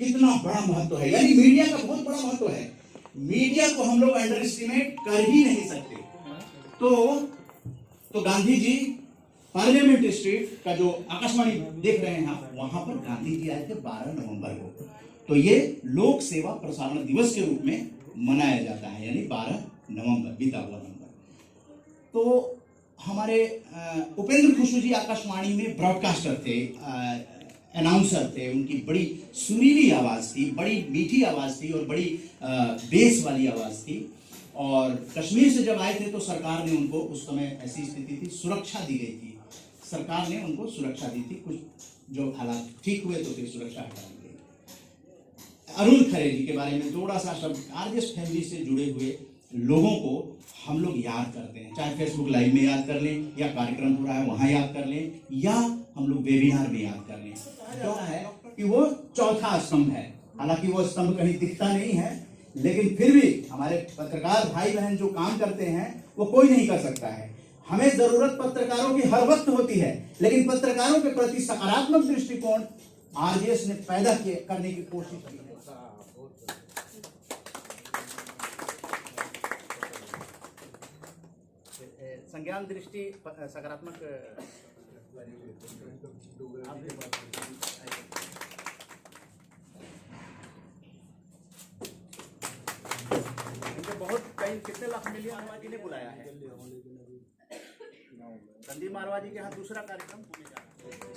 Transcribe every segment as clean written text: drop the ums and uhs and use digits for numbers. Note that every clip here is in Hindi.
कितना बड़ा महत्व है, यानी मीडिया का बहुत बड़ा महत्व है। मीडिया को हम लोग अंडर एस्टिमेट कर ही नहीं सकते। तो गांधी जी पार्लियामेंट स्ट्रीट का जो आकाशवाणी देख रहे हैं आप, वहां पर गांधी जी आए थे 12 नवंबर को। तो ये लोक सेवा प्रसारण दिवस के रूप में मनाया जाता है, यानी 12 नवंबर, बीता हुआ नवंबर। तो हमारे उपेंद्र खुशबू जी आकाशवाणी में ब्रॉडकास्टर थे, अनाउंसर थे। उनकी बड़ी सुरीली आवाज थी, बड़ी मीठी आवाज थी और बड़ी बेस वाली आवाज थी। और कश्मीर से जब आए थे तो सरकार ने उनको, उस समय ऐसी स्थिति थी, सुरक्षा दी गई थी, सरकार ने उनको सुरक्षा दी थी। कुछ जो हालात ठीक हुए तो फिर सुरक्षा हटा दी गई। अरुण खरे जी के बारे में थोड़ा सा शब्द, आरजेएस फैमिली से जुड़े हुए लोगों को हम लोग याद करते हैं, चाहे फेसबुक लाइव में याद कर लें, या कार्यक्रम हो रहा है वहां याद कर लें, या हम लोग वेबिनार में याद कर लें। क्या है कि वो चौथा स्तंभ है, हालांकि वो स्तंभ कहीं दिखता नहीं है, लेकिन फिर भी हमारे पत्रकार भाई बहन जो काम करते हैं वो कोई नहीं कर सकता है। हमें जरूरत पत्रकारों की हर वक्त होती है, लेकिन पत्रकारों के प्रति सकारात्मक दृष्टिकोण आरजेएस ने पैदा करने की कोशिश की है। संज्ञान दृष्टि सकारात्मक बहुत कई कितने लाख मिलियन मारवा जी ने बुलाया है। संदीप मारवा जी के यहाँ दूसरा कार्यक्रम होने जा रहा है।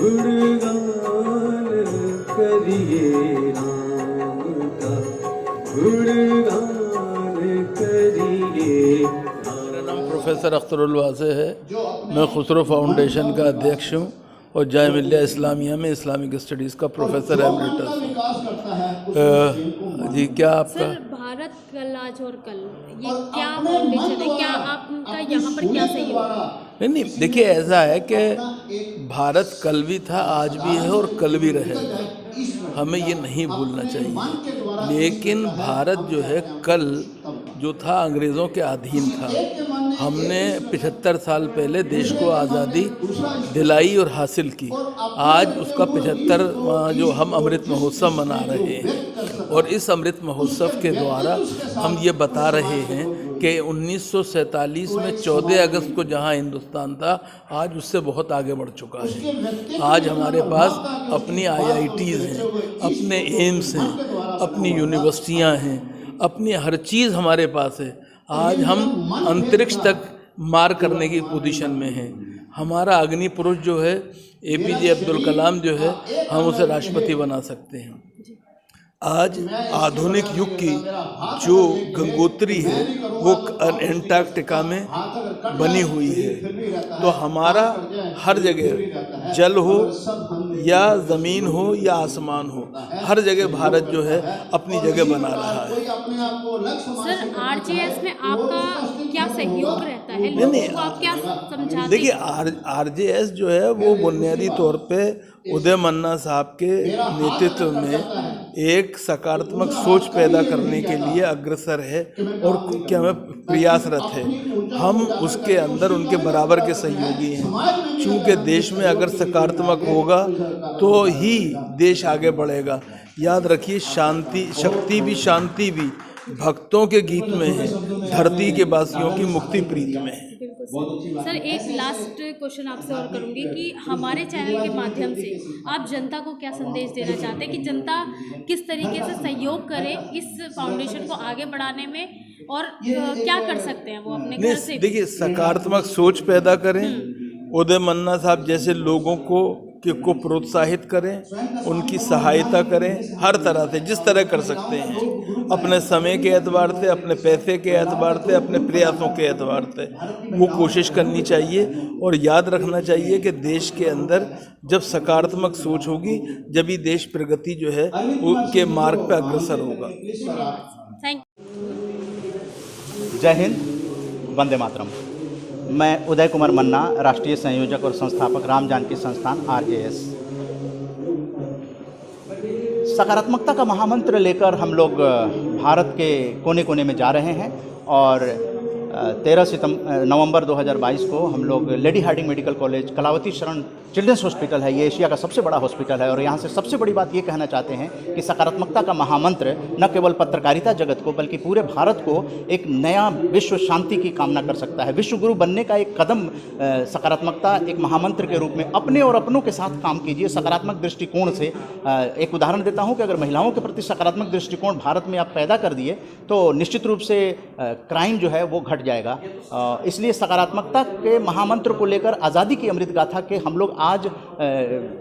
गुणगान करिए राम का, गुणगान करिए। मेरा नाम प्रोफेसर अख्तरुल वासे है। मैं खुसरो फाउंडेशन का अध्यक्ष हूँ और जामिया मिल्लिया इस्लामिया में इस्लामिक स्टडीज़ का प्रोफेसर एमरिटस हूँ। जी, क्या आपका? सर, भारत कल आज और कल, ये क्या फाउंडेशन है, क्या आपका यहाँ पर क्या सहयोग है? नहीं, देखिए ऐसा है कि भारत कल भी था, आज भी है और कल भी रहेगा। हमें ये नहीं भूलना चाहिए। लेकिन भारत जो है कल जो था अंग्रेज़ों के अधीन था। हमने 75 साल पहले देश को आज़ादी दिलाई और हासिल की। आज उसका 75 जो हम अमृत महोत्सव मना रहे हैं, और इस अमृत महोत्सव के द्वारा हम ये बता रहे हैं कि 1947 में 14 अगस्त को जहां हिंदुस्तान था, आज उससे बहुत आगे बढ़ चुका है। आज हमारे पास अपनी IITs हैं, अपने एम्स हैं, अपनी यूनिवर्सिटियां हैं, अपनी हर चीज़ हमारे पास है। आज हम अंतरिक्ष तक मार करने की पोजीशन में हैं। हमारा अग्नि पुरुष जो है APJ अब्दुल कलाम जो है, हम उसे राष्ट्रपति बना सकते हैं। आज आधुनिक युग की जो गंगोत्री है वो एंटार्क्टिका में बनी हुई है। तो हमारा हर जगह, जल हो या ज़मीन हो या आसमान हो, हर जगह भारत जो है अपनी जगह बना रहा है। सर, आरजेएस में आपका क्या सहयोग रहता है? लोगों को आप क्या समझाते हैं? देखिए, आरजेएस जो है वो बुनियादी तौर पे उदय मन्ना साहब के नेतृत्व में एक सकारात्मक सोच पैदा करने के लिए अग्रसर है और क्या में प्रयासरत है। हम उसके अंदर उनके बराबर के सहयोगी हैं। चूँकि देश में अगर सकारात्मक होगा तो ही देश आगे बढ़ेगा। याद रखिए, शांति, शक्ति भी शांति भी भक्तों के गीत में है, धरती के वासियों की मुक्ति प्रीत में है। सर, एक लास्ट क्वेश्चन आपसे और करूंगी कि हमारे चैनल के माध्यम से आप जनता को क्या संदेश देना चाहते हैं कि जनता किस तरीके से सहयोग करे इस फाउंडेशन को आगे बढ़ाने में, और क्या कर सकते हैं वो अपने घर से? देखिए, सकारात्मक सोच पैदा करें, उदय मन्ना साहब जैसे लोगों को प्रोत्साहित करें, उनकी सहायता करें, हर तरह से जिस तरह कर सकते हैं, अपने समय के एतबार से, अपने पैसे के एतबार से, अपने प्रयासों के एतबार से वो कोशिश करनी चाहिए। और याद रखना चाहिए कि देश के अंदर जब सकारात्मक सोच होगी, जब ही देश प्रगति जो है उसके मार्ग पर अग्रसर होगा। थैंक जय हिंद, वंदे मातरम। मैं उदय कुमार मन्ना, राष्ट्रीय संयोजक और संस्थापक राम जानकी संस्थान RJS। सकारात्मकता का महामंत्र लेकर हम लोग भारत के कोने कोने में जा रहे हैं और 13 नवंबर 2022 को हम लोग lady Hardinge medical college, Kalawati Saran children's hospital है, ये एशिया का सबसे बड़ा हॉस्पिटल है और यहाँ से सबसे बड़ी बात ये कहना चाहते हैं कि सकारात्मकता का महामंत्र न केवल पत्रकारिता जगत को बल्कि पूरे भारत को एक नया विश्व शांति की कामना कर सकता है। विश्व गुरु बनने का एक कदम सकारात्मकता एक महामंत्र के रूप में अपने और अपनों के साथ काम कीजिए सकारात्मक दृष्टिकोण से। एक उदाहरण देता हूँ कि अगर महिलाओं के प्रति सकारात्मक दृष्टिकोण भारत में आप पैदा कर दिए तो निश्चित रूप से क्राइम जो है वो घट जाएगा। इसलिए सकारात्मकता के महामंत्र को लेकर आज़ादी की अमृत गाथा के हम लोग आज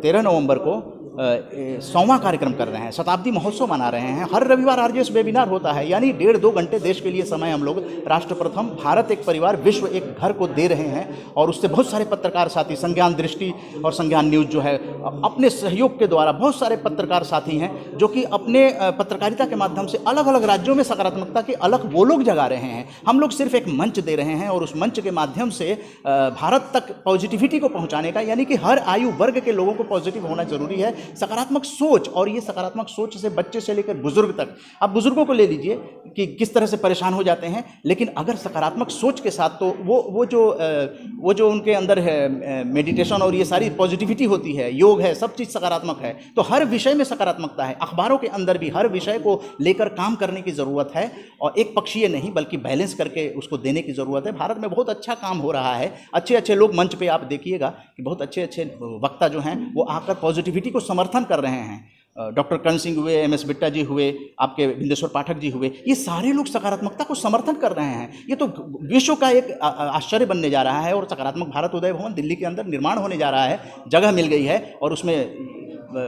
13 नवंबर को 100वां कार्यक्रम कर रहे हैं, शताब्दी महोत्सव मना रहे हैं। हर रविवार आरजेएस वेबिनार होता है, यानी 1.5-2 घंटे देश के लिए समय हम लोग राष्ट्र प्रथम, भारत एक परिवार, विश्व एक घर को दे रहे हैं। और उससे बहुत सारे पत्रकार साथी, संज्ञान दृष्टि और संज्ञान न्यूज़ जो है अपने सहयोग के द्वारा बहुत सारे पत्रकार साथी हैं जो कि अपने पत्रकारिता के माध्यम से अलग अलग राज्यों में सकारात्मकता के अलग वो लोग जगा रहे हैं। हम लोग सिर्फ एक मंच दे रहे हैं और उस मंच के माध्यम से भारत तक पॉजिटिविटी को पहुँचाने का, यानी कि हर आयु वर्ग के लोगों को पॉजिटिव होना जरूरी है। सकारात्मक सोच, और ये सकारात्मक सोच से बच्चे से लेकर बुजुर्ग तक, आप बुजुर्गों को ले लीजिए कि किस तरह से परेशान हो जाते हैं, लेकिन अगर सकारात्मक सोच के साथ तो वो जो उनके अंदर है मेडिटेशन और ये सारी पॉजिटिविटी होती है, योग है, सब चीज़ सकारात्मक है। तो हर विषय में सकारात्मकता है। अखबारों के अंदर भी हर विषय को लेकर काम करने की ज़रूरत है और एक पक्षीय नहीं बल्कि बैलेंस करके उसको देने की ज़रूरत है। भारत में बहुत अच्छा काम हो रहा है, अच्छे अच्छे लोग मंच पे आप देखिएगा कि बहुत अच्छे अच्छे वक्ता जो हैं वो आकर पॉजिटिविटी को समर्थन कर रहे हैं। डॉक्टर कर्ण सिंह हुए, MS बिट्टा जी हुए, आपके बिंदेश्वर पाठक जी हुए, ये सारे लोग सकारात्मकता को समर्थन कर रहे हैं। ये तो विश्व का एक आश्चर्य बनने जा रहा है और सकारात्मक भारत उदय भवन दिल्ली के अंदर निर्माण होने जा रहा है, जगह मिल गई है और उसमें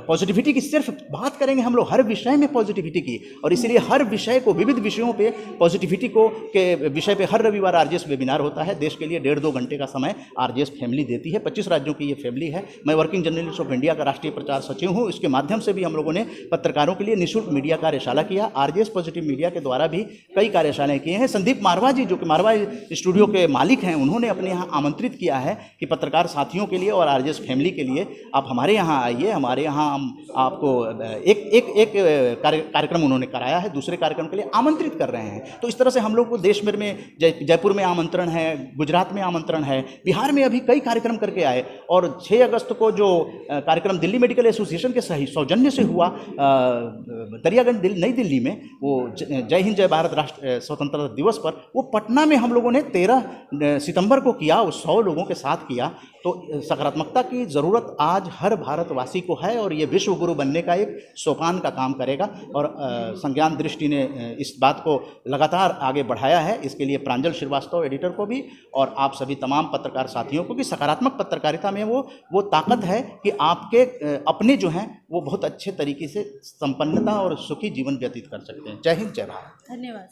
पॉजिटिविटी की सिर्फ बात करेंगे हम लोग, हर विषय में पॉजिटिविटी की। और इसीलिए हर विषय को, विविध विषयों पे पॉजिटिविटी को के विषय पे हर रविवार आरजेएस वेबिनार होता है। देश के लिए 1.5-2 घंटे का समय आरजेएस फैमिली देती है। 25 राज्यों की ये फैमिली है। मैं वर्किंग जर्नलिस्ट ऑफ इंडिया का राष्ट्रीय प्रचार सचिव हूँ। इसके माध्यम से भी हम लोगों ने पत्रकारों के लिए निःशुल्क मीडिया कार्यशाला किया। आरजेएस पॉजिटिव मीडिया के द्वारा भी कई कार्यशालाएँ किए हैं। संदीप मारवा जी, जो कि मारवा स्टूडियो के मालिक हैं, उन्होंने अपने यहाँ आमंत्रित किया है कि पत्रकार साथियों के लिए और आरजेएस फैमिली के लिए आप हमारे यहाँ आइए। हमारे यहाँ हम आपको एक कार्यक्रम उन्होंने कराया है, दूसरे कार्यक्रम के लिए आमंत्रित कर रहे हैं। तो इस तरह से हम लोग को देश भर में जयपुर में आमंत्रण है, गुजरात में आमंत्रण है, बिहार में अभी कई कार्यक्रम करके आए। और 6 अगस्त को जो कार्यक्रम दिल्ली मेडिकल एसोसिएशन के सौजन्य से हुआ दरियागंज नई दिल्ली में, वो जय हिंद जय भारत राष्ट्र स्वतंत्रता दिवस पर, वो पटना में हम लोगों ने 13 सितंबर को किया, वो 100 लोगों के साथ किया। तो सकारात्मकता की ज़रूरत आज हर भारतवासी को है और ये विश्व गुरु बनने का एक सोपान का काम करेगा। और संज्ञान दृष्टि ने इस बात को लगातार आगे बढ़ाया है। इसके लिए प्रांजल श्रीवास्तव एडिटर को भी और आप सभी तमाम पत्रकार साथियों को कि सकारात्मक पत्रकारिता में वो ताकत है कि आपके अपने जो हैं वो बहुत अच्छे तरीके से संपन्नता और सुखी जीवन व्यतीत कर सकते हैं। जय हिंद, जय भारत। धन्यवाद।